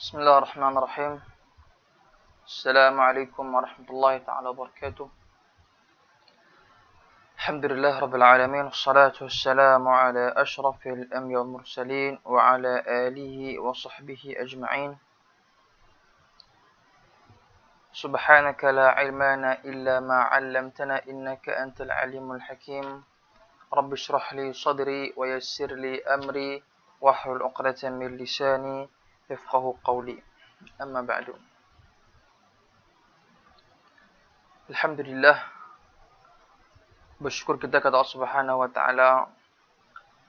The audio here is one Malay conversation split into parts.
بسم الله الرحمن الرحيم. السلام عليكم ورحمة الله تعالى وبركاته. الحمد لله رب العالمين، والصلاة والسلام على أشرف الأنبياء والمرسلين وعلى آله وصحبه أجمعين. سبحانك لا علم لنا إلا ما علمتنا إنك أنت العليم الحكيم. رب اشرح لي صدري ويسر لي أمري واحلل عقدة من لساني يفقه قولي. أما بعد. Alhamdulillah, bersyukur kita kepada Allah Subhanahu wa taala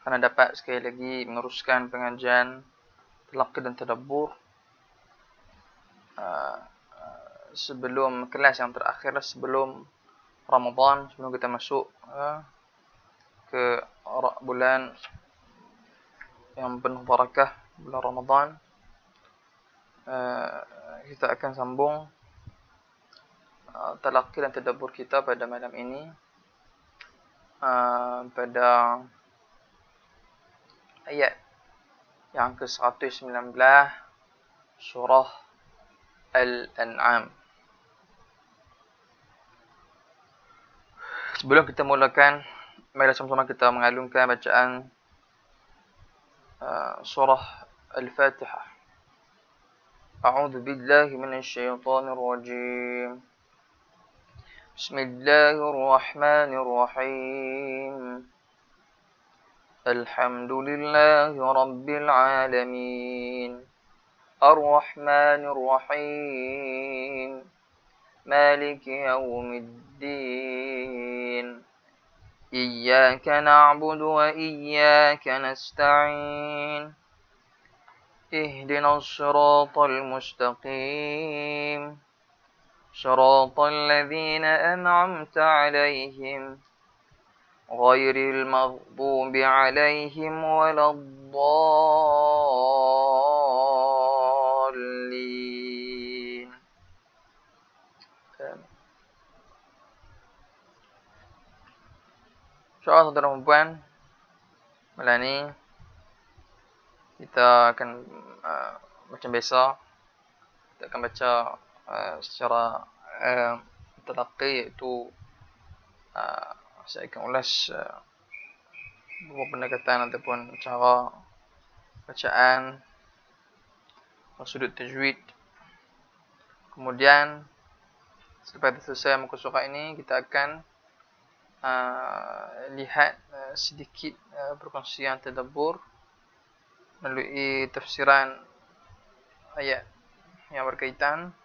karena dapat sekali lagi meneruskan pengajian talaqi dan tadabbur sebelum kelas yang terakhir sebelum Ramadan, sebelum kita masuk ke bulan yang penuh barakah, bulan Ramadan. Kita akan sambung talaqi dan tadabbur kita pada malam ini pada ayat yang ke-119 surah Al-An'am. Sebelum kita mulakan, mari sama-sama kita mengalungkan bacaan surah Al-Fatihah. A'udzu billahi minasyaitonir rajim. Bismillahirrahmanirrahim. Alhamdulillahi rabbil alamin. Ar-Rahmanir Rahim. Maliki yaumiddin. Iyyaka na'budu wa iyyaka nasta'in. Ihdinas siratal mustaqim. Siratal ladzina an'amta 'alaihim ghairil maghdubi 'alaihim waladdallin. Insyaallah saudara perempuan, malam ni kita akan macam biasa kita akan baca secara talaqi, iaitu saya akan ulas beberapa pendekatan ataupun cara bacaan, sudut tajwid. Kemudian selepas selesai muka surah ini, kita akan lihat sedikit perkongsian tadabbur melalui tafsiran ayat yang berkaitan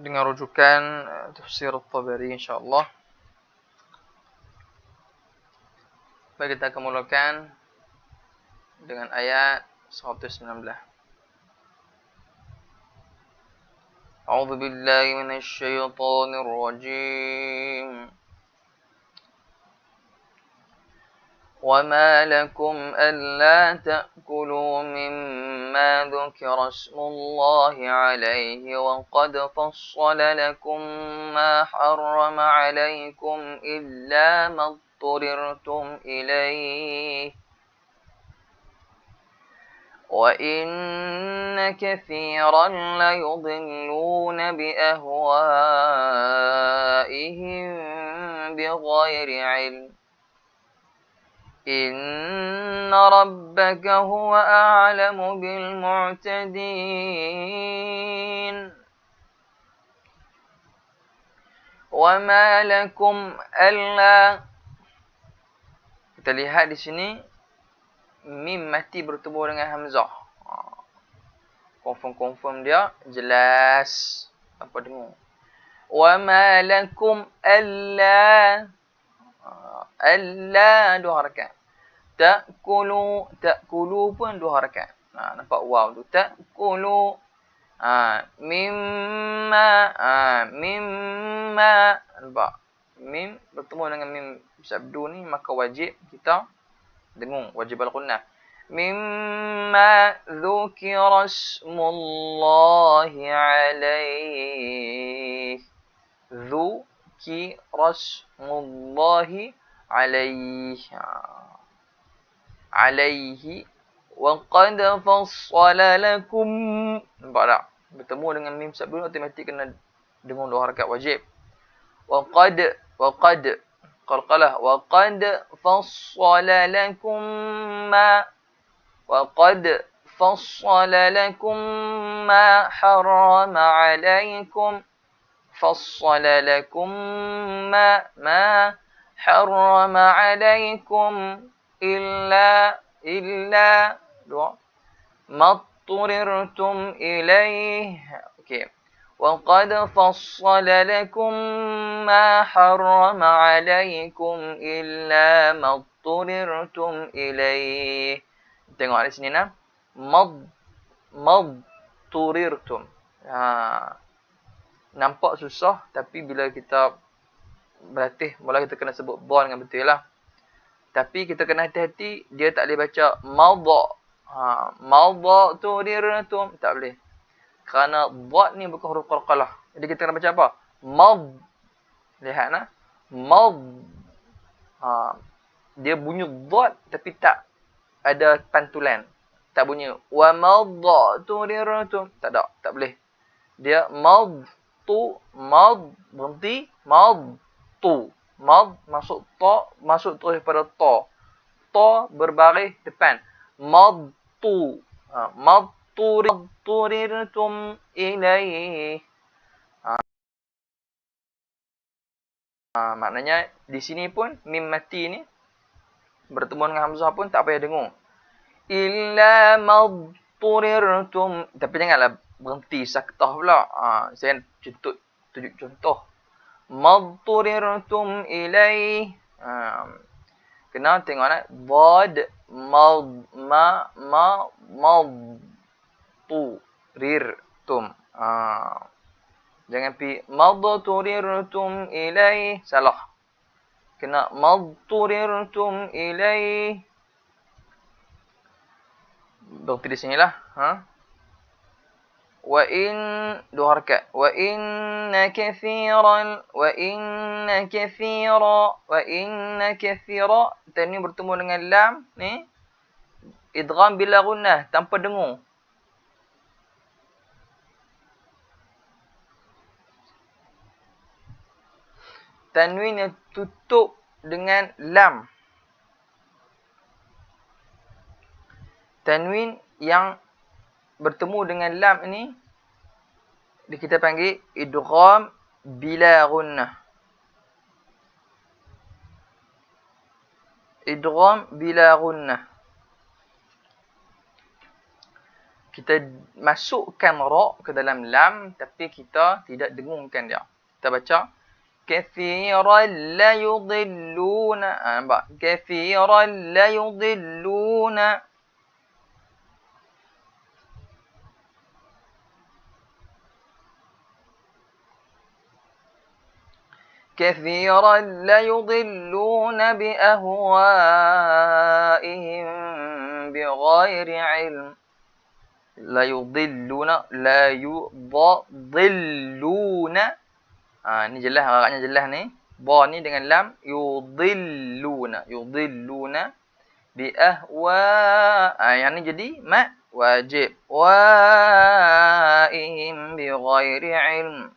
dengan rujukan tafsir At-Tabari, insyaAllah. Baik, kita akan mulakan dengan ayat 119. A'udzu billahi minasyaitonir rajim. وَمَا لَكُمْ أَلَّا تَأْكُلُوا مِمَّا ذُكِرَ اسْمُ اللَّهِ عَلَيْهِ وَقَدْ فَصَّلَ لَكُم مَّا حَرَّمَ عَلَيْكُمْ إِلَّا مَا اضْطُرِرْتُمْ إِلَيْهِ وَإِنَّ كَثِيرًا لَّيُضِلُّونَ بِأَهْوَائِهِم بِغَيْرِ عِلْمٍ إِنَّ رَبَّكَ هُوَ أَعْلَمُ بِالْمُعْتَدِينَ وَمَا لَكُمْ أَلَّا. Kita lihat di sini mim mati bertemu dengan hamzah. Confirm dia jelas apa dengar. وَمَا لَكُمْ أَلَّا. أَلَّا dua harakat. Ta'kulu pun dua harakat. Nampak waw tu. Ta'kulu. Mimma. Nampak? Mim bertemu dengan mim sabdu ni, maka wajib kita dengung. Wajib al-qunnah. Mimma dhukira ismullahi alaih. Dhukira ismullahi alaih. Alaihi وقد فصل لكم. Nampak tak? Bertemu dengan mim sabdu automatik kena dengung 2 harakat wajib. وقد qalqalah وقد فصل لكم ما وقد فصل لكم ما حرم عليكم فصل لكم ما حرم عليكم إلا ما اضطررتم إليه. Okay. وقد فصل لكم ما حرم عليكم إلا ما اضطررتم إليه. Tengok di sini nah. Madturirtum. Nampak susah tapi bila kita berlatih mula kita kena sebut ba dengan betul lah. Tapi kita kena hati-hati dia tak boleh baca madha. Madturirtum tak boleh. Kerana dad ni bukan huruf qalqalah. Jadi kita kena baca apa? Mad. Lihat nah. Mad. Dia bunyi dad tapi tak ada pantulan. Tak bunyi wa madturirtum. Tak ada, tak boleh. Dia mad berhenti, mad masuk ta, masuk terus pada ta. Ta berbaris depan. Madturirtum ilaih. Maknanya di sini pun mim mati ni bertemu dengan hamzah pun tak payah dengung. Illa madturirtum. Tapi janganlah berhenti saktah pula. Saya tunjuk contoh. Madturirtum ilaih. Kena tengok nak. Dad, madturirtum. Jangan pi madturirtum ilaih. Salah. Kena madturirtum ilaih. Berhenti di sinilah. Wa in 2 harakat. Wa inna kathira. Tanwin bertemu dengan lam ni. Idgham bila gunnah tanpa dengung. Tanwin yang tutup dengan lam. Tanwin yang bertemu dengan lam ini kita panggil idgham bila gunnah. Idgham bila gunnah. Kita masukkan ra ke dalam lam tapi kita tidak dengungkan dia. Kita baca kathiran la yudilluna. Nampak? Kathiran la yudilluna. كثيرا لا يضلون بأهوائهم بغير علم. لا يضلون ni jelas, harapnya jelas ni. Ba ni dengan lam. Yudilluna yang ni jadi mat wajib. Wa'ihim bighairi ilm.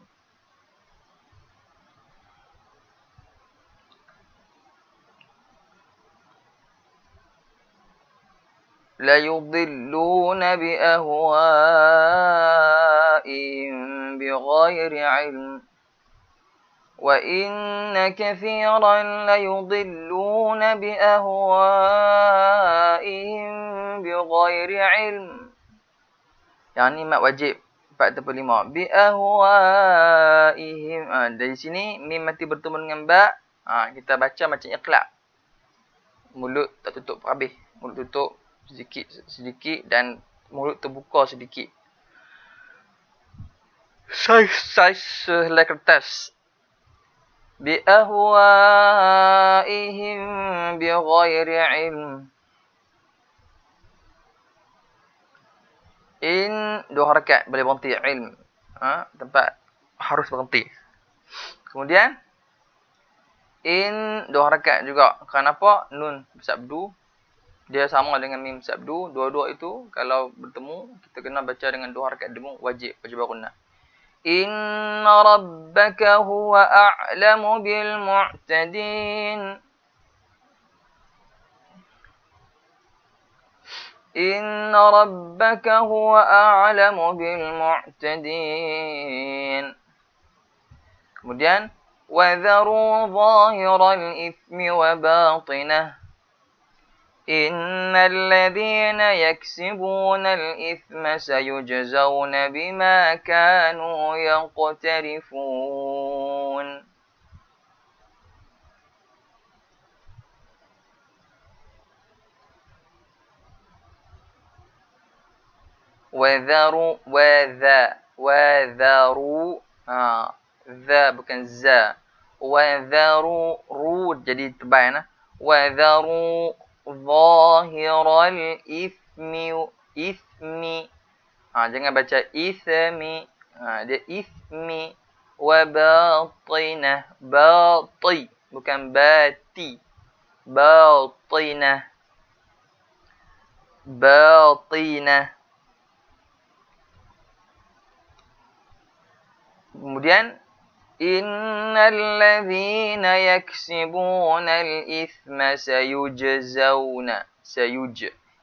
La yudilluna bi ahwa'ihim bighairi ilm. Wa inna kathiran la yudilluna bi ahwa'ihim bighairi ilm. Yang ni mat wajib 4/5. Bi ahwa'ihim. Dari sini mim mati bertemu dengan ba. Kita baca macam iqlab. Mulut tak tutup habis. Mulut tutup sedikit dan mulut terbuka sedikit. Saiz sehelai kertas. Bi ahwaihim bi ghairi ilm. In 2 harakat boleh berhenti ilm. Tempat harus berhenti. Kemudian in 2 harakat juga. Kenapa? Nun sabdu Dia sama dengan mim sabdu. Dua-dua itu kalau bertemu kita kena baca dengan 2 harakat dengung wajib gunnah. Inna rabbaka huwa a'lamu bil mu'tadin. Inna rabbaka huwa a'lamu bil mu'tadin. Kemudian وَذَرُوا ظَاهِرَ الْإِثْمِ وَبَاطِنَهُ إِنَّ الَّذِينَ يَكْسِبُونَ الْإِثْمَ سَيُجْزَوْنَ بِمَا كَانُوا يَقْتَرِفُونَ وَذَرُوا Za bukan za. Wadharu ru jadi tebal nah. Wadharu zahiral ithmi. Jangan baca ithmi. Dia ithmi wa batinah. Bati bukan bati. Batinah. Batinah. Kemudian Innal ladzina yaksibunal ithma sayujzauna.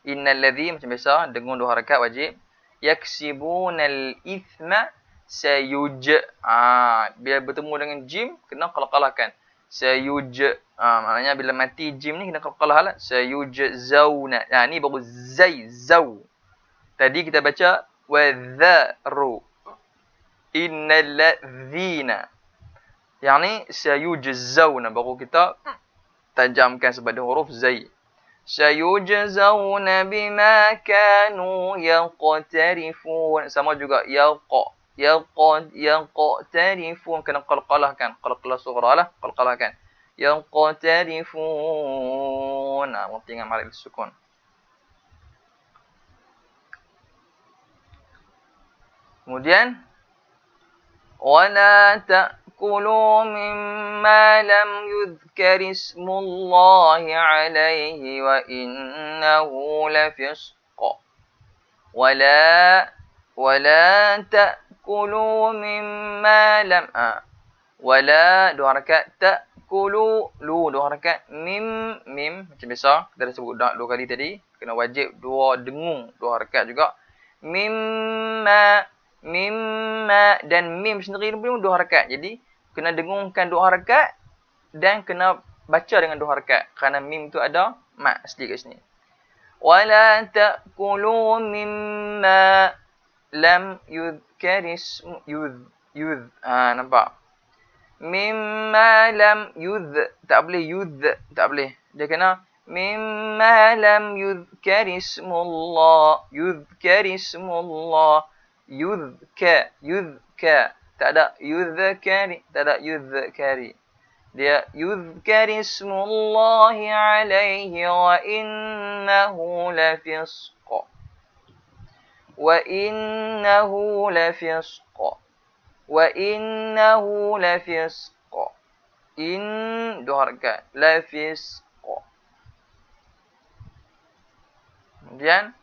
Innal ladzi macam biasa dengung 2 harakat wajib. Yaksibunal ithma bila bertemu dengan jim kena qalqalahkan. Maknanya bila mati jim ni kena qalqalah lah. Sayujzauna. Ni baru zau. Tadi kita baca wadharu. Innal ladzina. Yang ni sayujzauna baru kita tajamkan sebagai huruf zai. Sayujzauna bima kanu yaqtarifun. Sama juga yaqtarifun kena qalqalahkan. Qalqalah sughra lah, qalqalahkan. Yaqtarifun. Mesti dengan mad sukun. Kemudian wala ta'kulu mimma lam yudhkar ismullahi alaihi wa innahu lafisq. Wala ta'kulu mimma lam wala 2 harakat ta'kulu lu 2 harakat mim macam biasa kita dah sebut 2 kali tadi kena wajib 2 dengung 2 harakat juga mimma dan mim sendiri pun 2 harakat. Jadi kena dengungkan 2 harakat dan kena baca dengan 2 harakat kerana mim tu ada mat asli kat sini. Wala ta'kulu mimma lam yudhkar nampak? Mimma lam tak boleh. Dia kena mimma lam yudhkar ismullah. Yudhka tak ada yudhkari dia yudhkar ismullahi alaihi wa innahu lafisq in 2 harakat lafisq. Kemudian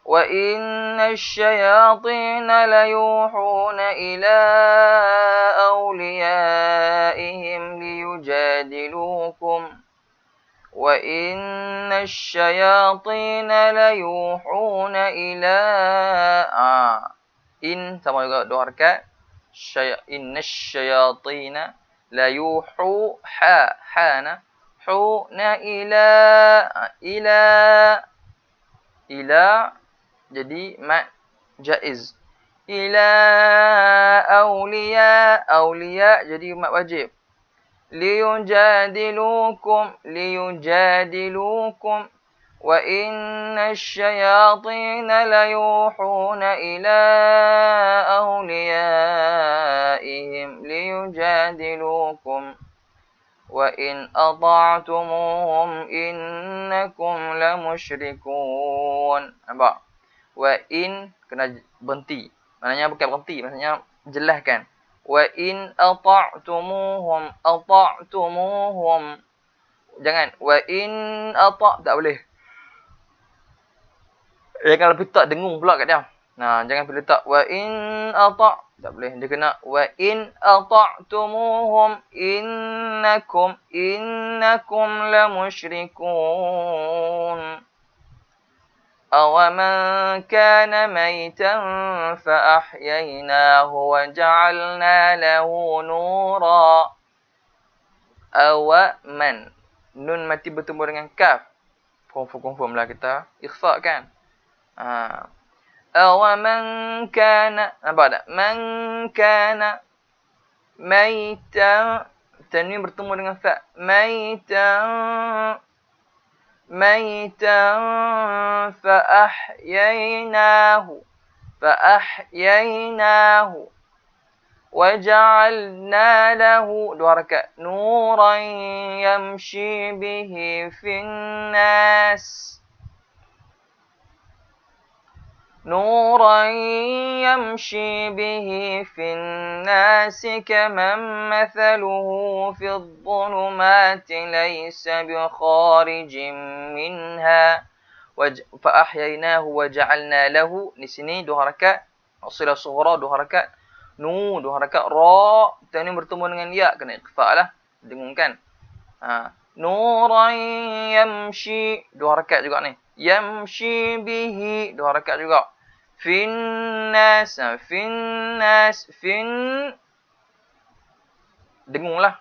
وَإِنَّ الشَّيَاطِينَ لَيُوحُونَ إِلَىٰ أَوْلِيَائِهِمْ لِيُجَادِلُوكُمْ وَإِنَّ الشَّيَاطِينَ لَيُوحُونَ إِلَىٰ in sama juga 2 harakat. Innasyayatina layuhu hana huna ila jadi mat jaiz. Ila awliya jadi mat wajib. liyujadilukum wa inna asyayatina layuhuna ila awliyaihim liyujadilukum وإن أطعتموهم إنكم لمشركون. Nampak? Wa in kena berhenti. Maknanya bukan berhenti, maksudnya jelaskan. Wa in ata'tumuhum. Jangan wa in tak boleh. Jangan lebih tak dengung pula kat dia. Nah, jangan pilih tak wa in tak boleh. Dia kena wa in ata'tumuhum innakum lamusyrikun. أَوَمَنْ كَانَ مَيْتًا فَأَحْيَيْنَاهُ وَجَعَلْنَا لَهُ نُورًا. أَوَمَنْ nun mati bertemu dengan kaf. Confirm lah kita ikhfa kan. أَوَمَنْ كَانَ, nampak tak? مَنْ كَانَ مَيْتًا, tanwin bertemu dengan fa. مَيْتًا فَأَحْيَيْنَاهُ وَجَعَلْنَا لَهُ dua harakat نُورًا يَمْشِي بِهِ فِي النَّاسِ. نُورًا يَمْشِي بِهِ فِي النَّاسِ كَمَنْ مَثَلُهُ فِي الظُّلُمَاتِ لَيْسَ بِخَارِجٍ مِنْهَا. فَأَحْيَيْنَاهُ وَجَعَلْنَا لَهُ. Di sini dua harakat. Asilah sughra dua harakat. Nu dua harakat. Ra. Tanwin bertemu dengan ya. Kena ikhfa lah. Dengungkan. Nuran yamshi. Dua harakat juga ni. Yamshi bihi. Dua harakat juga. Finnas. Dengunglah.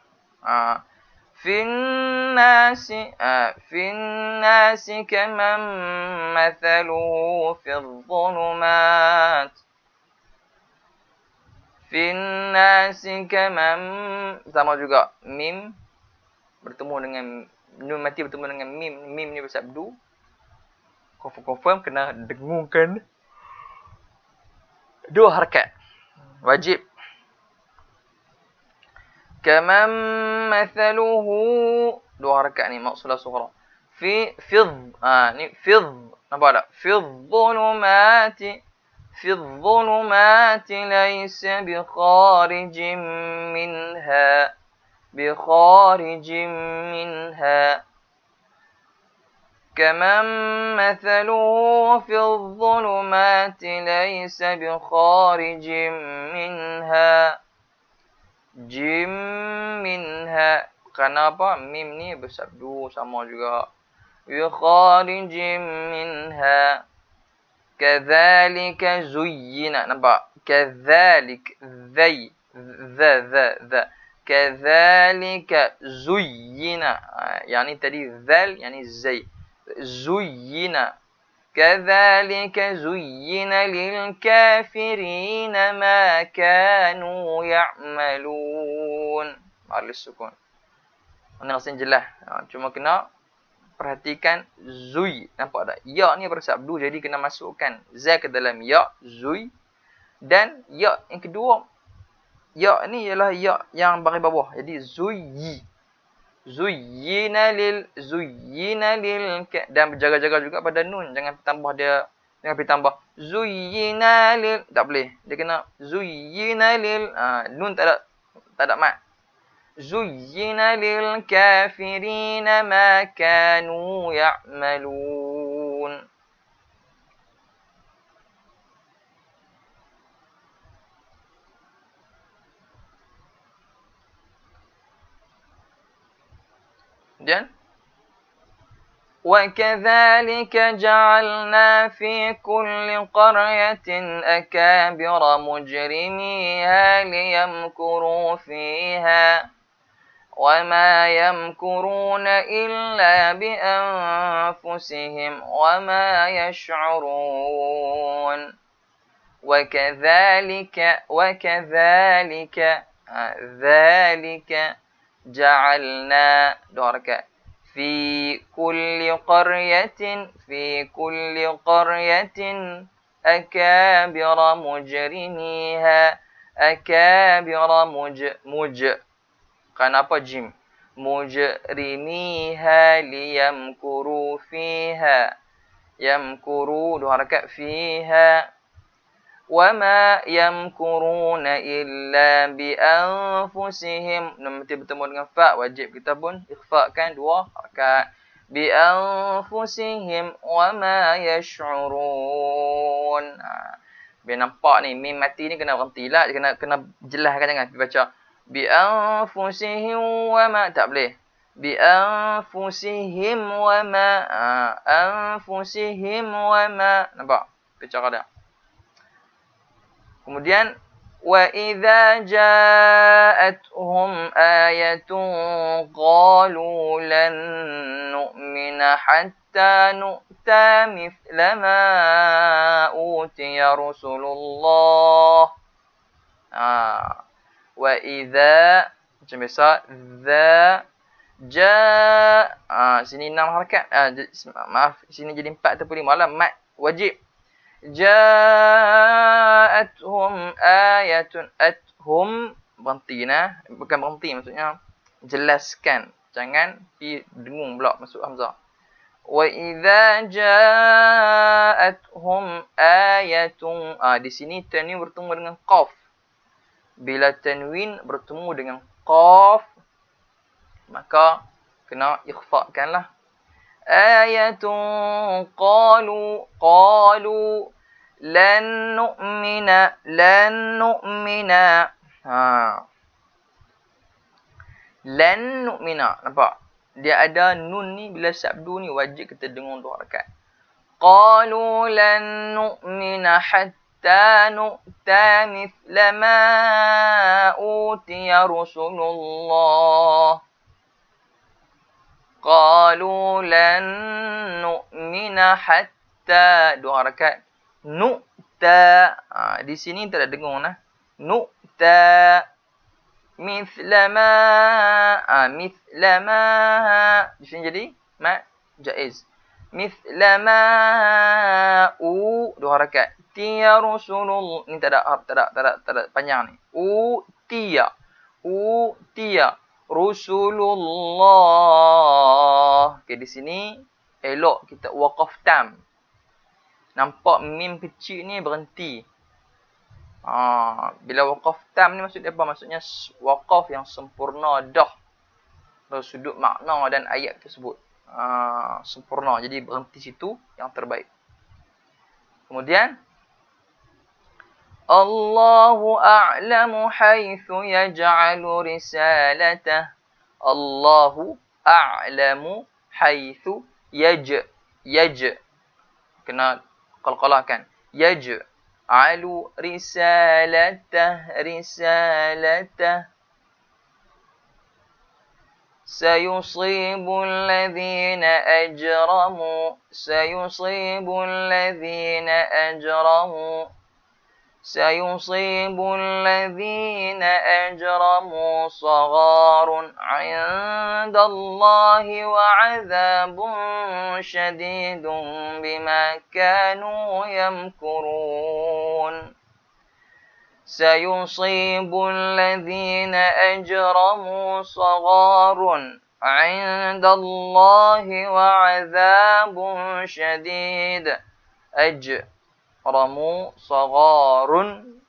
Finnasi kaman mathaluhu fil dhulumat. Finnasi kaman, sama juga mim bertemu dengan nun mati bertemu dengan mim. Mim ni bersabdu. Confirm kena dengungkan. Dua harakat. Wajib. Kaman mathaluhu. Dua harakat ni maqsulah sughra. Ni nampak tak? Fidh dhulumati laysa bikharijin minha. كمن مثله في الظلمات ليس بخارج منها. Jim minha. Kenapa mim ni bersabdu sama juga. Bikharijim minha. Kadzalika zuyyina. Nampak? Kadzalik. Kadzalika zuyyina. Yang ni tadi zal, yang ni zay. Zuyyina. كذلك زين للكافرين ما كانوا يعملون. Harus sukun. Mana rasanya jelas. Cuma kena perhatikan zuy. Nampak tak? Ya ni bersabdu jadi kena masukkan za ke dalam ya, zuy. Dan ya yang kedua, ya ni ialah ya yang baris bawah. Jadi zuyi. Zuyyina lil dan berjaga-jaga juga pada nun, jangan tambah dia, jangan pergi tambah zuyyina lil, tak boleh, dia kena zuyyina lil, nun tak ada mat. Zuyyina lil kafirina ma kanu ya'malun. Dan وَكَذَلِكَ جَعَلْنَا فِي كُلِّ قَرْيَةٍ أَكَابِرَ مُجْرِمِيهَا لِيَمْكُرُوا فِيهَا وَمَا يَمْكُرُونَ إِلَّا بِأَنفُسِهِمْ وَمَا يَشْعُرُونَ. وَكَذَلِكَ ذَلِكَ جَعَلْنَا دورك في كل قرية أكابر مجرميها. أكابر Kenapa jim? mujrimiha liyamkuru fiha. Yamkuru 2 harakat fiha. وَمَا يَمْكُرُونَ إِلَّا بِأَنفُسِهِمْ. Nanti bertemu dengan fa, wajib kita pun ikhfakan 2 harakat. بِأَنفُسِهِمْ وَمَا يَشْعُرُونَ. Biar nampak ni, mim mati ni kena berhentilah, kena jelaskan, jangan baca بِأَنفُسِهِمْ وَمَا, tak boleh. بِأَنفُسِهِمْ وَمَا, أَنفُسِهِمْ وَمَا, nampak cara dia. Kemudian وَإِذَا جَاءَتْهُمْ آيَةٌ قَالُوا لَن نُؤْمِنَ حَتَّى نُؤْتَى مِثْلَ مَا أُوتِيَ رُسُلُ اللَّهِ. وَإِذَا macam biasa ذا جاء, sini 6 harakat. Maaf, sini jadi 4 ataupun 5 lah. Mat wajib. Ja'atuhum ayatun, athum berhenti nah, bukan berhenti, maksudnya jelaskan, jangan pi dengung pula masuk hamzah. Wa idza ja'atuhum ayatun, di sini tanwin bertemu dengan qaf. Bila tanwin bertemu dengan qaf, maka kena ikhfakanlah. Ayatun qalu lan nu'mina lan nu'mina, nampak dia ada nun ni, bila sabdu ni wajib kita dengung 2 harakat. Qalu lan nu'mina hatta nu'ta mithla ma utiya Rasulullah. Qalu lan nu'mina hatta, 2 harakat. Nu'ta, di sini tak ada dengung nah. Nu'ta mithla ma, mithla ma, di sini jadi ma jaiz. Mithla ma 2 harakat. Tiya Rasulullah, ni tak ada panjang ni. Utiya Rasulullah. Okey, di sini elok kita waqaf tam. Nampak mim kecil ni berhenti. Bila waqaf tam ni maksudnya apa? Maksudnya waqaf yang sempurna dah. Dari sudut makna dan ayat tersebut. Sempurna. Jadi berhenti situ yang terbaik. Kemudian Allahu a'lamu haitsu yaj'alu risalatah. Allahu a'lamu haitsu kena qalqalahkan. Yaj'alu risalatah. Sayusibu alladhina ajramu. سيصيب الذين أجرموا صغار عند الله وعذاب شديد بما كانوا يمكرون. سيصيب الذين أجرموا صغار عند الله وعذاب شديد. Ramu sagharun.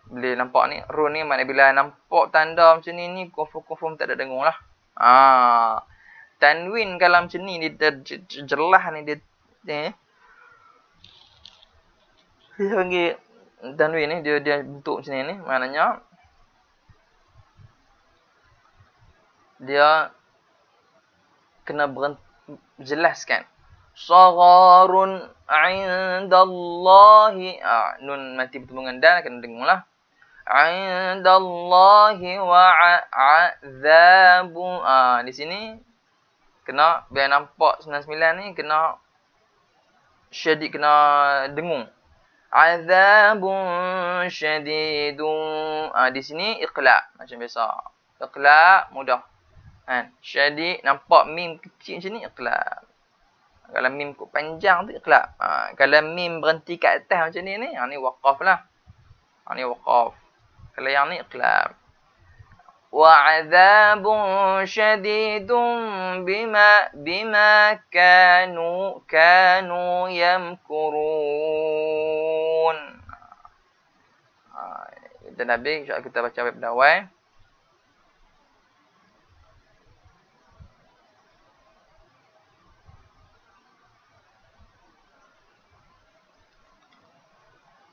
Boleh nampak ni, run ni maknanya bila nampak tanda macam ni confirm tak ada dengung lah. Tanwin kalau macam ni dia jelas ni, dia panggil tanwin ni, dia bentuk macam ni, maknanya dia kena jelaskan. Sagharun indallahi, nun mati bertemu dengan dal, kena dengung lah. Indallahi wa'adzabu, di sini kena biar nampak 99 ni kena syadid, kena dengung. Azabun syadidun, di sini iqla macam biasa. Iqla mudah. Syadid nampak mim kecil macam ni, iqla. Kalau mim panjang tu iqlab. Kalau mim berhenti kat atas macam ni, ni waqaf lah. Ni waqaf. Kalau yang ni iqlab. وعذاب شديد بما كانوا يمكرون. Dan Nabi, insya-Allah kita baca bab dawai.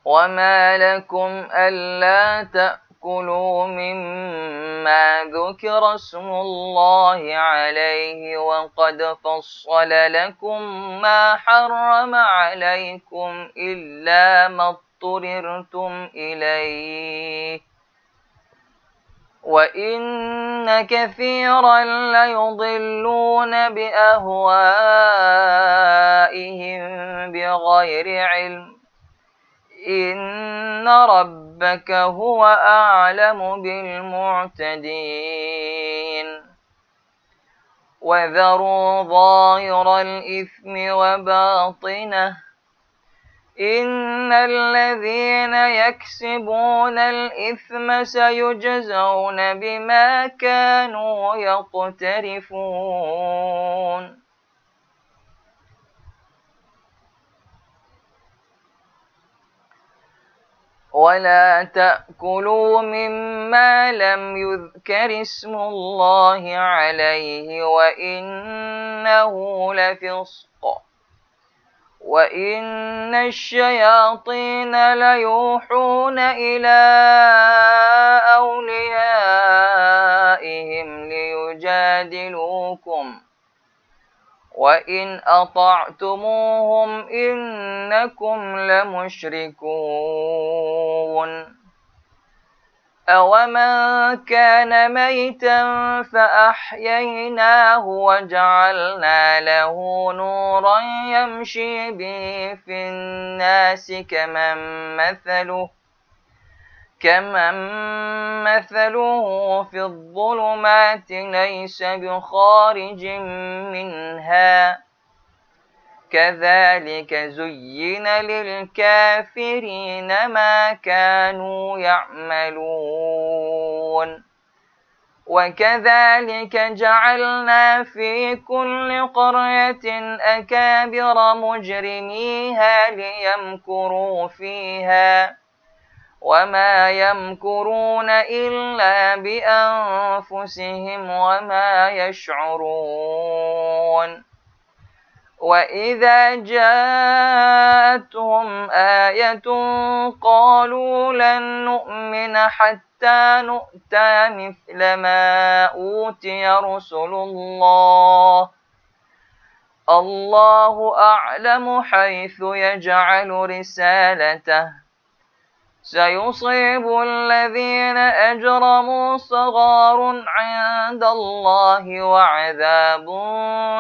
وما لكم ألا تأكلوا مما ذكر اسم الله عليه وقد فصل لكم ما حرم عليكم إلا ما اضطررتم إليه وإن كثيرا ليضلون بأهوائهم بغير علم إن ربك هو أعلم بالمعتدين وذروا ظاهر الإثم وباطنه إن الذين يكسبون الإثم سيجزون بما كانوا يقترفون ولا تأكلوا مما لم يذكر اسم الله عليه وإنه لفسق وإن الشياطين ليوحون إلى أوليائهم ليجادلوكم وإن أطعتموهم إنكم لمشركون أومن كان ميتا فأحييناه وجعلنا له نورا يمشي به في الناس كمن مثله في الظلمات ليس بخارج منها كذلك زين للكافرين ما كانوا يعملون وكذلك جعلنا في كل قرية أكابر مجرميها ليمكروا فيها وما يمكرون إلا بأنفسهم وما يشعرون وإذا جاءتهم آية قالوا لن نؤمن حتى نؤتى مثل ما أوتي رسل الله أعلم حيث يجعل رسالته سيصيب الذين أجرموا صغار عند الله وعذاب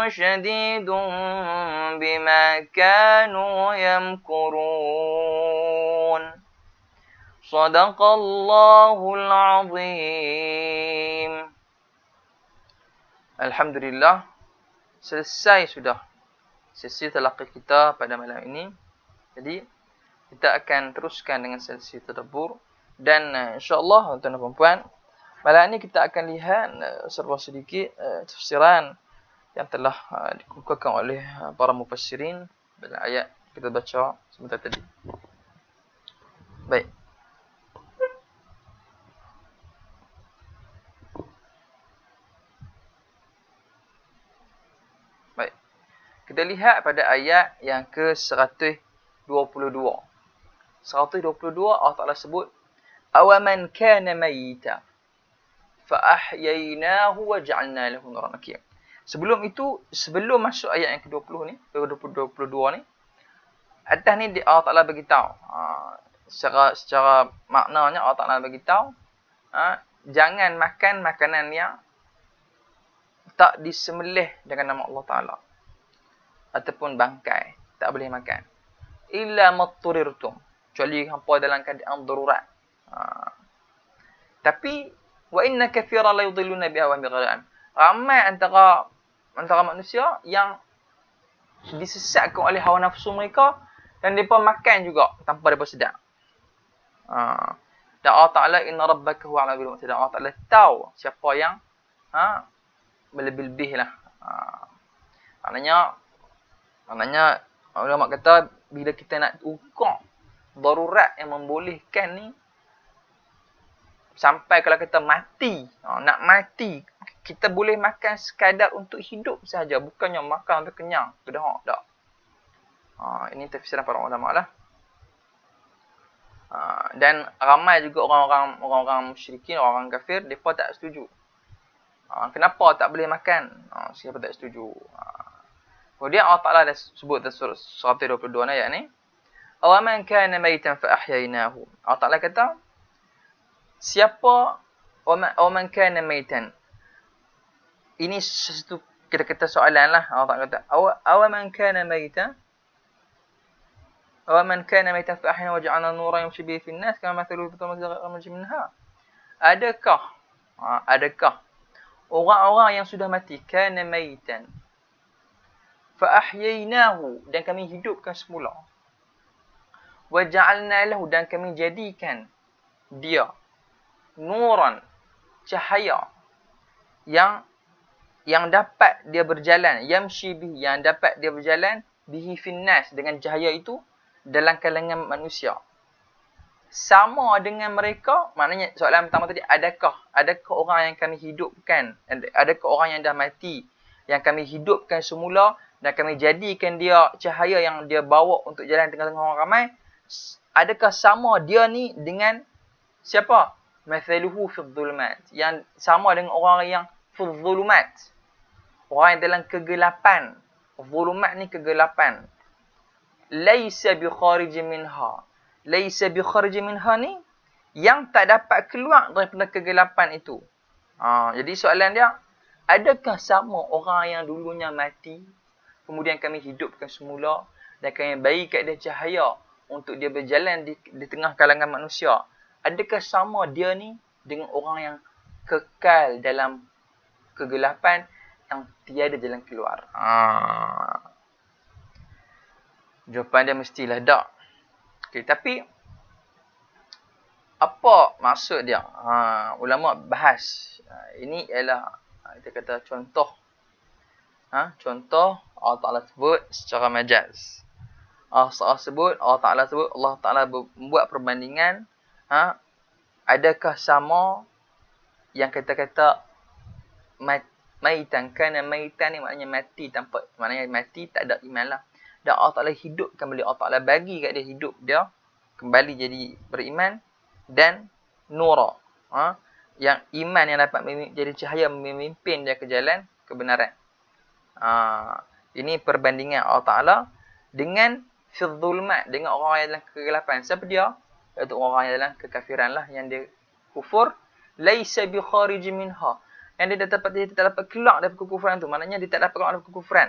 شديد بما كانوا يمكرون صدق الله العظيم. Alhamdulillah, selesai sudah sesi talaqi kita pada malam ini. Jadi kita akan teruskan dengan sesi tadabbur dan insya-Allah tuan-tuan dan puan-puan, malam ini kita akan lihat serba sedikit tafsiran yang telah dikemukakan oleh para mufassirin dalam ayat kita baca sebentar tadi. Baik. Baik. Kita lihat pada ayat yang ke-122. 122 Allah Ta'ala sebut awaman kana mayyita fa ahyainahu wa ja'alna lahu nuran. Sebelum itu, sebelum masuk ayat yang ke-20 ni, ke-22 ni, atas ni Allah Ta'ala bagi tahu secara maknanya Allah Ta'ala bagi tahu jangan makan makanan yang tak disembelih dengan nama Allah Ta'ala ataupun bangkai, tak boleh makan illa matturirtum, kecuali hampa dalam keadaan darurat. Tapi wa inna katsiran la yudilluna bi awami gharan. Ramai antara manusia yang disesatkan oleh hawa nafsu mereka dan mereka makan juga tanpa mereka sedar. Dan Allah Ta'ala inna rabbaka huwa a'lamu bil mu'tadin. Allah Ta'ala tahu siapa yang melebih-lebih lah. Maknanya ulama kata bila kita nak ukur darurat yang membolehkan ni, sampai kalau kita mati, nak mati, kita boleh makan sekadar untuk hidup sahaja, bukannya makan sampai kenyang, kedahak, tak. Ini tafsiran para ulama lah. Dan ramai juga orang-orang musyrikin, orang kafir, mereka tak setuju. Kenapa tak boleh makan? Siapa tak setuju? Kemudian Allah Ta'ala dah sebut dalam surah 22 ayat ni, awaman kana maitan fa ahyainahu. Allah Ta'ala kata, siapa awaman kana maitan. Ini sesuatu kita soalan lah. Allah Ta'ala kata, awaman kana maitan وَمَنْ كَانَ مَيْتًا فَأَحْيَيْنَاهُ وَجَعَلْنَا نُورًا يَمْشِي بِهِ فِي النَّاسِ كَمَنْ مَثَلُهُ فِي الظُّلُمَاتِ مِنْهَا. Adakah orang-orang yang sudah mati, kana maitan فَأَحْيَيْنَاهُ, dan kami hidupkan semula, وَجَعَلْنَا لَهُ, dan kami jadikan dia nuran, cahaya yang dapat dia berjalan, yamshi bihi, yang dapat dia berjalan, bihi finnas, dengan cahaya itu dalam kalangan manusia. Sama dengan mereka, maknanya soalan pertama tadi, adakah orang yang kami hidupkan, adakah orang yang dah mati yang kami hidupkan semula dan kami jadikan dia cahaya yang dia bawa untuk jalan tengah-tengah orang ramai, adakah sama dia ni dengan siapa? Mathaluhu fi dhulumat, yang sama dengan orang yang fi dhulumat, orang yang dalam kegelapan. Dhulumat ni kegelapan. Laisa bi kharij minha. Laisa bi kharij minha ni yang tak dapat keluar daripada kegelapan itu. Jadi soalan dia, adakah sama orang yang dulunya mati, kemudian kami hidupkan semula dan kami bagi kat dia cahaya untuk dia berjalan di tengah kalangan manusia. Adakah sama dia ni dengan orang yang kekal dalam kegelapan yang tiada jalan keluar? Jawapan dia mestilah tak. Okay, tapi apa maksud dia? Ulama bahas. Ini ialah kita kata contoh. Contoh Allah Ta'ala sebut secara majaz. Allah Ta'ala membuat perbandingan. Adakah sama yang kata-kata maitan, kana maitan ni maknanya mati tanpa, maknanya mati tak ada iman lah. Dan Allah Ta'ala hidupkan beliau. Allah Ta'ala bagi kat dia hidup dia, kembali jadi beriman, dan nura. Yang iman yang dapat jadi cahaya memimpin dia ke jalan kebenaran. Ini perbandingan Allah Ta'ala dengan fidzulmat, dengan orang yang dalam kegelapan. Siapa dia? Iaitu orang yang dalam kekafiran lah, yang dia kufur. Laisa bi kharij minha, yang dia tak dapat keluar dari kekufuran tu. Maknanya dia tak dapat keluar dari kekufuran.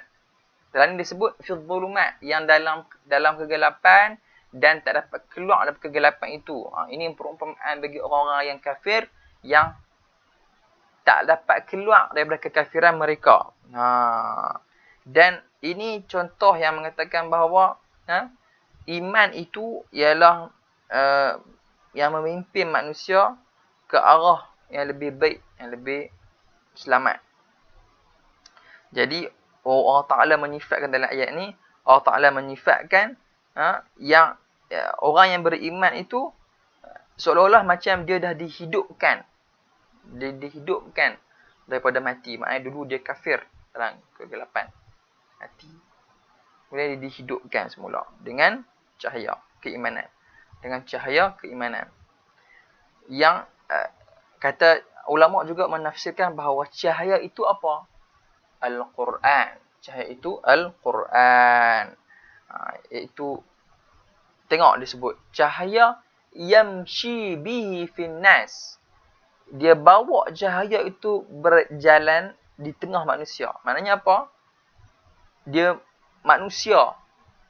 Dalam ini disebut fidzulumat, yang dalam kegelapan dan tak dapat keluar dari kegelapan itu. Ini perumpamaan bagi orang-orang yang kafir yang tak dapat keluar daripada kekafiran mereka. Dan ini contoh yang mengatakan bahawa iman itu ialah yang memimpin manusia ke arah yang lebih baik, yang lebih selamat. Jadi Allah Ta'ala menyifatkan dalam ayat ni, Allah Ta'ala menyifatkan yang orang yang beriman itu seolah-olah macam dia dah dihidupkan. Dia dihidupkan daripada mati. Maknanya dulu dia kafir dalam kegelapan, mati. Kemudian dia dihidupkan semula dengan cahaya keimanan. Dengan cahaya keimanan. Yang kata ulama juga menafsirkan bahawa cahaya itu apa? Al-Quran. Cahaya itu Al-Quran. Iaitu, tengok disebut, cahaya yamshi bihi finnas. Dia bawa cahaya itu berjalan di tengah manusia. Maknanya apa? Dia manusia,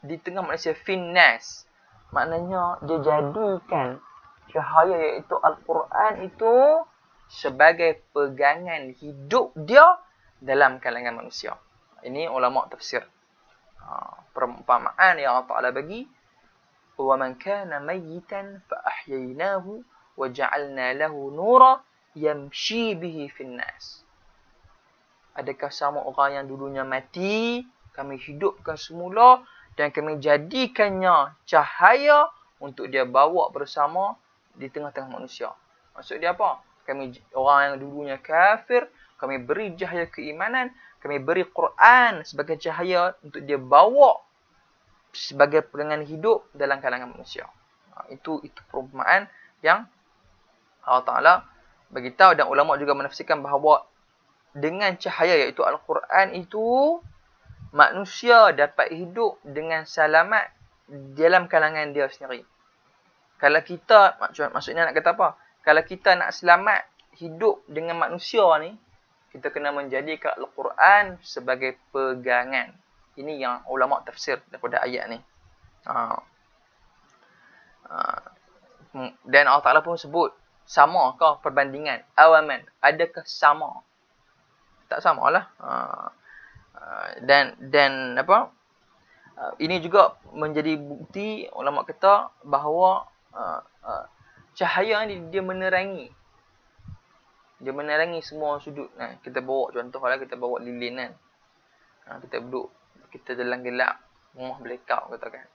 di tengah manusia, finnas. Maknanya dia jadikan cahaya iaitu Al-Quran itu sebagai pegangan hidup dia dalam kalangan manusia. Ini ulama tafsir. Perumpamaan yang Allah Ta'ala bagi, وَمَنْ كَانَ مَيِّتًا فَأَحْيَيْنَاهُ wa ja'alna lahu nura yamshi bihi fin nas. Adakah sama orang yang dulunya mati, kami hidupkan semula dan kami jadikannya cahaya untuk dia bawa bersama di tengah-tengah manusia. Maksud dia apa? Orang yang dulunya kafir, kami beri cahaya keimanan, kami beri Quran sebagai cahaya untuk dia bawa sebagai pegangan hidup dalam kalangan manusia. Itu perumpamaan yang Allah Ta'ala beritahu, dan ulama juga menafsirkan bahawa dengan cahaya iaitu Al-Quran itu, manusia dapat hidup dengan selamat dalam kalangan dia sendiri. Kalau kita, maksudnya nak kata apa? Kalau kita nak selamat hidup dengan manusia ni, kita kena menjadikan Al-Quran sebagai pegangan. Ini yang ulama tafsir daripada ayat ni. Dan Allah Ta'ala pun sebut, samakah perbandingan? Awaman, adakah sama? Tak samalah. Dan apa? Ini juga menjadi bukti ulama kata bahawa cahaya ni dia menerangi. Dia menerangi semua sudut. Kita bawa contohlah, kita bawa lilin kan. Kita duduk, kita dalam gelap, rumah blackout katakan.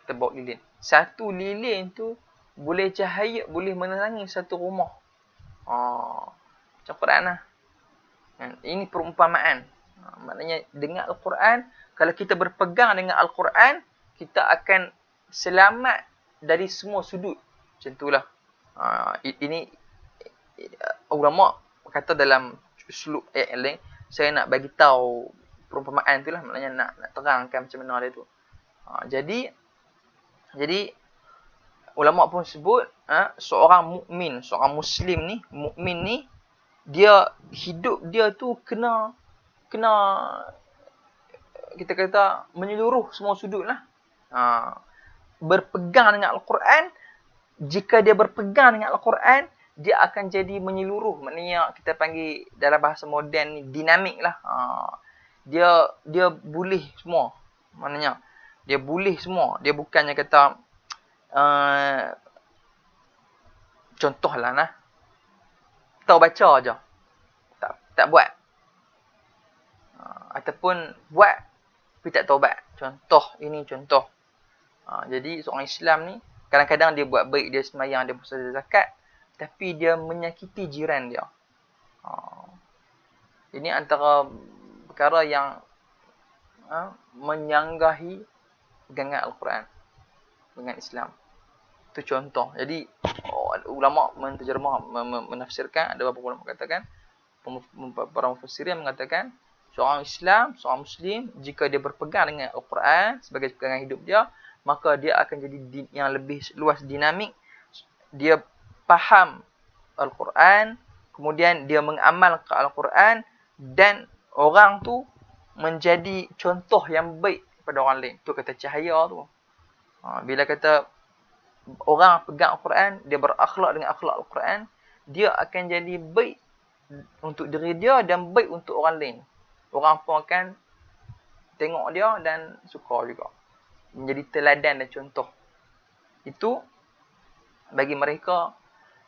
Kita bawa lilin. Satu lilin tu boleh cahaya, boleh menerangi satu rumah. Macam Quran lah. Ini perumpamaan. Maknanya dengan Al-Quran, kalau kita berpegang dengan Al-Quran, kita akan selamat dari semua sudut. Macam itulah. Ini ulama kata dalam uslub ayat yang lain, saya nak bagi tahu perumpamaan itulah, maknanya nak terangkan macam mana dia tu. Jadi ulama pun sebut seorang mukmin, seorang muslim ni, mukmin ni, dia hidup dia tu kena kita kata menyeluruh semua sudut lah. Berpegang dengan Al-Quran. Jika dia berpegang dengan Al-Quran, dia akan jadi menyeluruh. Maknanya kita panggil dalam bahasa moden ni dinamik lah. Dia boleh semua. Maknanya dia boleh semua. Dia bukannya kata contohlah nah, tahu baca aja, tak buat, ataupun buat tapi tak taubat. Ini contoh. Jadi seorang Islam ni kadang-kadang dia buat baik, dia sembahyang, dia puasa zakat, tapi dia menyakiti jiran dia. Ini antara perkara yang menyanggahi pegangan Al-Quran dengan Islam. Itu contoh. Jadi ulama menterjemah, menafsirkan, ada beberapa ulama katakan, para mufassirin mengatakan, seorang Islam, seorang Muslim, jika dia berpegang dengan Al-Quran sebagai pegangan hidup dia, maka dia akan jadi yang lebih luas dinamik. Dia faham Al-Quran, kemudian dia mengamalkan Al-Quran, dan orang tu menjadi contoh yang baik kepada orang lain. Tu kata cahaya tu. Bila kata orang pegang Al-Quran, dia berakhlak dengan akhlak Al-Quran, dia akan jadi baik untuk diri dia dan baik untuk orang lain. Orang pun akan tengok dia dan suka juga. Menjadi teladan dan contoh. Itu bagi mereka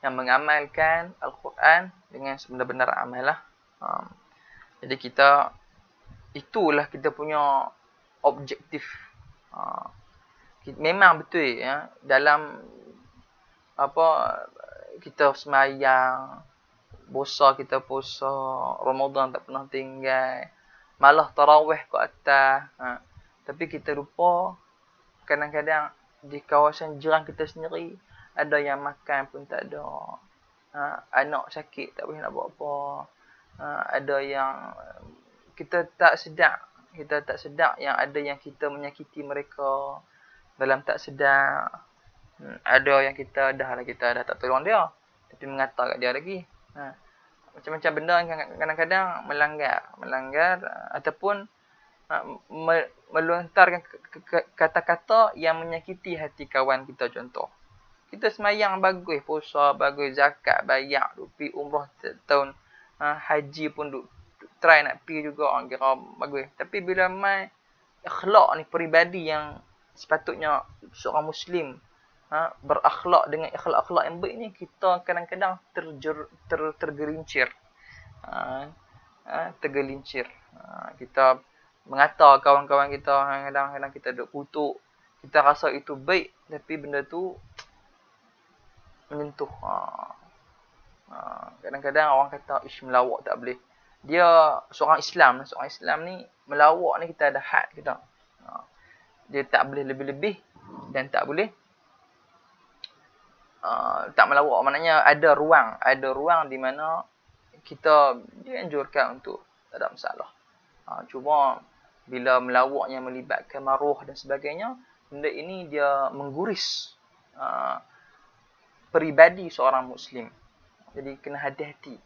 yang mengamalkan Al-Quran dengan sebenar-benar amal lah. Jadi itulah kita punya objektif. Memang betul ya, dalam kita semayang, kita puasa, Ramadan tak pernah tinggal, malah tarawih ke atas. Tapi kita lupa, kadang-kadang di kawasan jiran kita sendiri, ada yang makan pun tak ada. Anak sakit tak boleh nak buat apa. Ada yang kita tak sedar yang ada yang kita menyakiti mereka dalam tak sedar. Ada yang kita dah tak tolong dia, tapi mengata kat dia lagi. Macam-macam benda yang kadang-kadang melanggar ataupun melontarkan kata-kata yang menyakiti hati kawan kita. Contoh, kita semayang bagus, puasa bagus, zakat bayar, pergi umrah tahun, haji pun try nak pergi juga, orang kira bagus. Tapi bila mai akhlak ni, peribadi yang sepatutnya seorang Muslim berakhlak dengan akhlak yang baik ni, kita kadang-kadang tergelincir. Tergelincir. Kita mengata kawan-kawan kita, kadang-kadang kita duk kutuk, kita rasa itu baik, tapi benda tu menyentuh. Kadang-kadang orang kata ish, melawak tak boleh. Dia seorang Islam ni melawak ni, kita ada had kita. Dia tak boleh lebih-lebih dan tak boleh tak melawak. Maknanya ada ruang di mana kita dianjurkan untuk, tak ada masalah. Cuma bila melawaknya melibatkan maruh dan sebagainya, benda ini dia mengguris peribadi seorang Muslim. Jadi kena hati-hati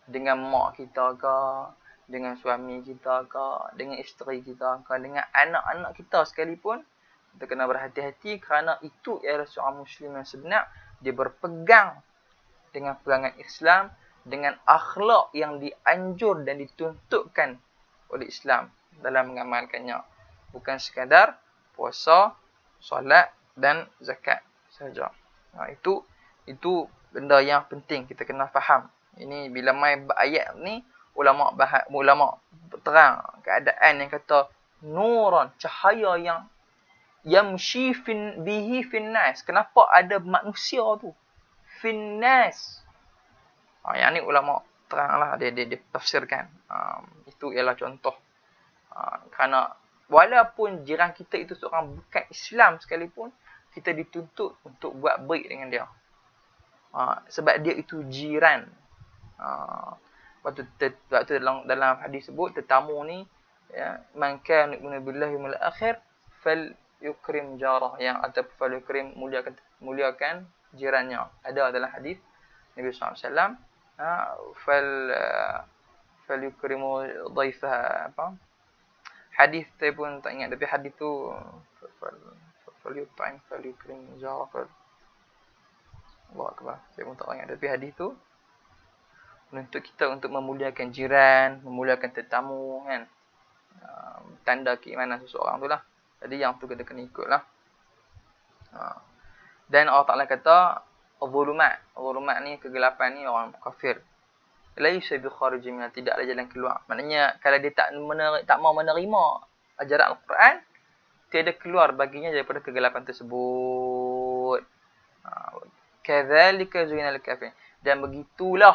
dengan mak kita ke, dengan suami kita ke, dengan isteri kita ke, dengan anak-anak kita sekalipun. Kita kena berhati-hati kerana itu ialah seorang Muslim yang sebenar. Dia berpegang dengan pegangan Islam, dengan akhlak yang dianjur dan dituntutkan oleh Islam dalam mengamalkannya. Bukan sekadar puasa, solat dan zakat saja. Itu benda yang penting kita kena faham. Ini bila main ayat ni, ulama terang keadaan yang kata nuran, cahaya yang yamshi bihi finnas. Kenapa ada manusia tu finnas? Yang ni ulama teranglah, dia tafsirkan. Itu ialah contoh. Kerana walaupun jiran kita itu seorang bukan Islam sekalipun, kita dituntut untuk buat baik dengan dia. Sebab dia itu jiran. Waktu dalam hadis sebut, tetamu ni, ya, man kana yu'minu billahi wal akhir fal yukrim jarah, yang atau fal yukrim, muliakan jirannya. Ada dalam hadis Nabi SAW, fal yukrimu dhaifah, apa? Hadis saya pun tak ingat, tapi hadis tu fal yukrim jarah. Allah Akbar. Saya pun tak ingat, tapi hadis tu menuntut kita untuk memuliakan jiran, memuliakan tetamu, kan. Tanda keimanan seseorang tu lah. Jadi yang tu kita kena ikut lah. Dan Allah Ta'ala kata Zulumat ni, kegelapan ni, orang kafir. Laisa bi kharijin minha, tidak ada jalan keluar. Maknanya kalau dia tak mau menerima ajaran Al-Quran, tiada keluar baginya daripada kegelapan tersebut. Kadzalika zuyyina lil kafirin. Dan begitulah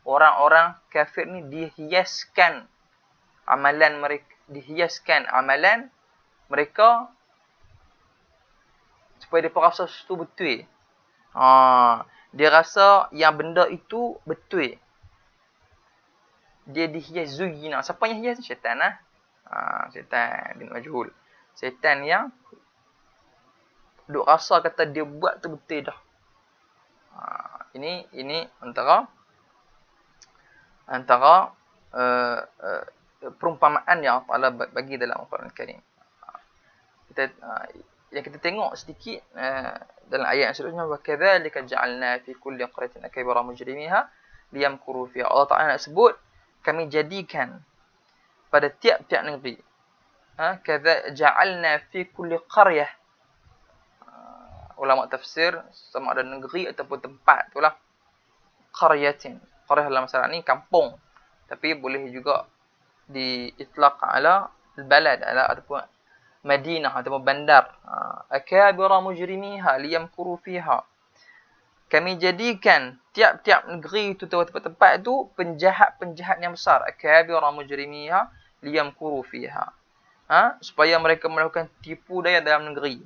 orang-orang kafir ni dihiaskan amalan mereka supaya dia rasa itu betul. Dia rasa yang benda itu betul. Dia dihias zuyyina. Siapa yang hias? Syaitan lah. Syaitan bin majhul. Syaitan yang duk rasa kata dia buat tu betul dah. Ini antara perumpamaan yang Allah Ta'ala bagi dalam Al-Quran Al-Karim. Yang kita tengok sedikit dalam ayat yang seterusnya, wa kadzalika ja'alna fi kulli qaryatin akabira mujrimiha liyamkuru fiha. Allah Ta'ala nak sebut, kami jadikan pada tiap-tiap negeri. Ja'alna fi kulli qaryah. Ulama tafsir sama ada negeri ataupun tempat itulah. Qaryatin. Qaryah dalam masalah ni kampung. Tapi boleh juga diitlaq ala al-balad, ala ataupun Madinah ataupun bandar. Akabira mujrimiha liyamkuru fiha. Kami jadikan tiap-tiap negeri itu, tempat-tempat itu, penjahat-penjahat yang besar. Akabira mujrimiha liyamkuru fiha. Supaya mereka melakukan tipu daya dalam negeri.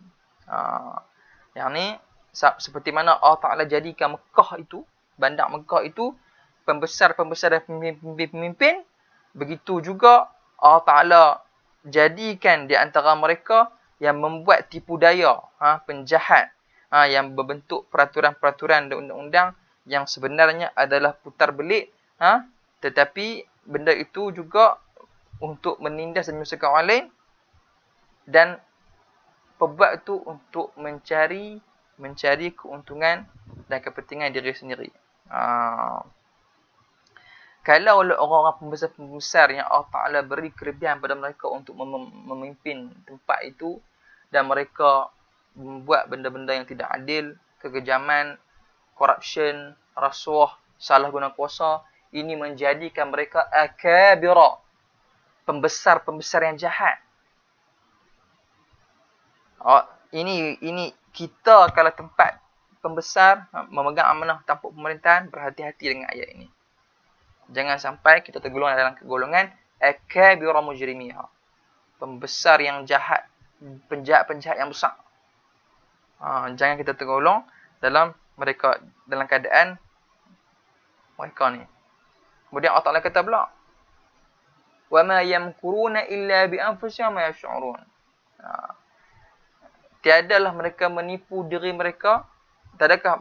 Yang ni seperti mana Allah Ta'ala jadikan Mekah itu, bandar Mekah itu, pembesar-pembesar dan pemimpin. Begitu juga Allah Ta'ala jadikan di antara mereka yang membuat tipu daya, penjahat, yang berbentuk peraturan-peraturan dan undang-undang yang sebenarnya adalah putar belik, tetapi benda itu juga untuk menindas dan menyusahkan orang lain, dan pembuat itu untuk mencari keuntungan dan kepentingan diri sendiri. Kalau orang-orang pembesar-pembesar yang Allah Ta'ala beri kelebihan pada mereka untuk memimpin tempat itu, dan mereka membuat benda-benda yang tidak adil, kekejaman, corruption, rasuah, salah guna kuasa, ini menjadikan mereka akabira, pembesar-pembesar yang jahat. Oh, ini kita kalau tempat pembesar memegang amanah tampuk pemerintahan, berhati-hati dengan ayat ini. Jangan sampai kita tergolong dalam golongan akabira mujrimiha, pembesar yang jahat, penjahat-penjahat yang besar. Jangan kita tergolong dalam mereka, dalam keadaan mereka ni. Kemudian Allah Ta'ala kata pula, وَمَا يَمْكُرُونَ إِلَّا بِأَنفُسِهِمْ وَمَا يَشْعُرُونَ. Tiadalah mereka menipu diri mereka,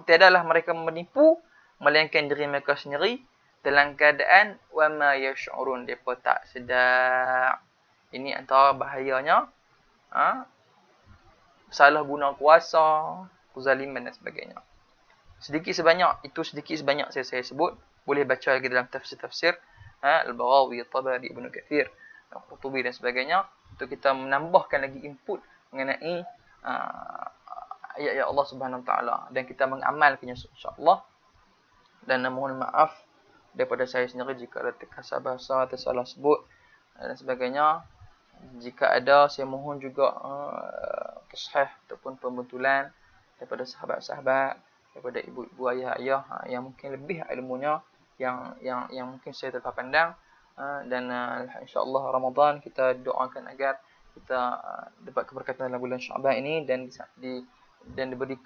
tiadalah mereka menipu melainkan diri mereka sendiri dalam keadaan وَمَا يَشْعُرُونَ, mereka tak sedar. Ini antara bahayanya salah guna kuasa, kezaliman dan sebagainya. Sedikit sebanyak saya sebut. Boleh baca lagi dalam tafsir-tafsir Al-Baghawi, At-Tabari, Ibn Kathir, Al-Qurtubi dan sebagainya, untuk kita menambahkan lagi input mengenai ayat-ayat Allah Subhanahu Wa Taala dan kita mengamalkannya insya-Allah. Dan mohon maaf daripada saya sendiri jika ada terkasar bahasa, tersalah sebut dan sebagainya. Jika ada, saya mohon juga tashih ataupun pembetulan daripada sahabat-sahabat, daripada ibu-ibu, ayah-ayah yang mungkin lebih ilmunya yang mungkin saya tak pandang. Dan insya-Allah Ramadan kita doakan agar kita dapat keberkatan dalam bulan Syaban ini dan diberi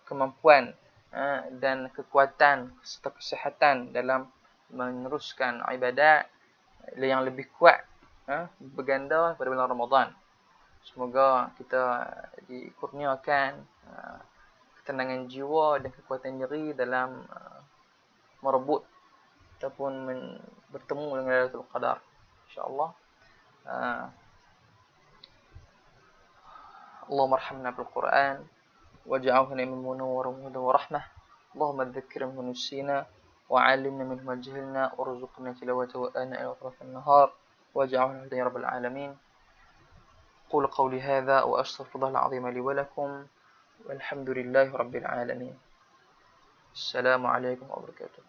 kemampuan dan kekuatan serta kesihatan dalam meneruskan ibadat yang lebih kuat berganda pada bulan Ramadan. Semoga kita dikurniakan ketenangan jiwa dan kekuatan diri dalam merebut ataupun bertemu dengan Lailatul Qadar, insya-Allah. Allahumma arhamna bil Quran waj'alhu imaman munawwaran wa hudan wa rahmah. Allahumma dzakirna minhu nusina wa 'allimna minhu ma jahilna warzuqna tilawatahu ana al-atraf an-nahar waj'alhu hudan ya rabbal alamin. قول قولي هذا وأستغفر الله العظيم لي ولكم والحمد لله رب العالمين. السلام عليكم ورحمة الله وبركاته.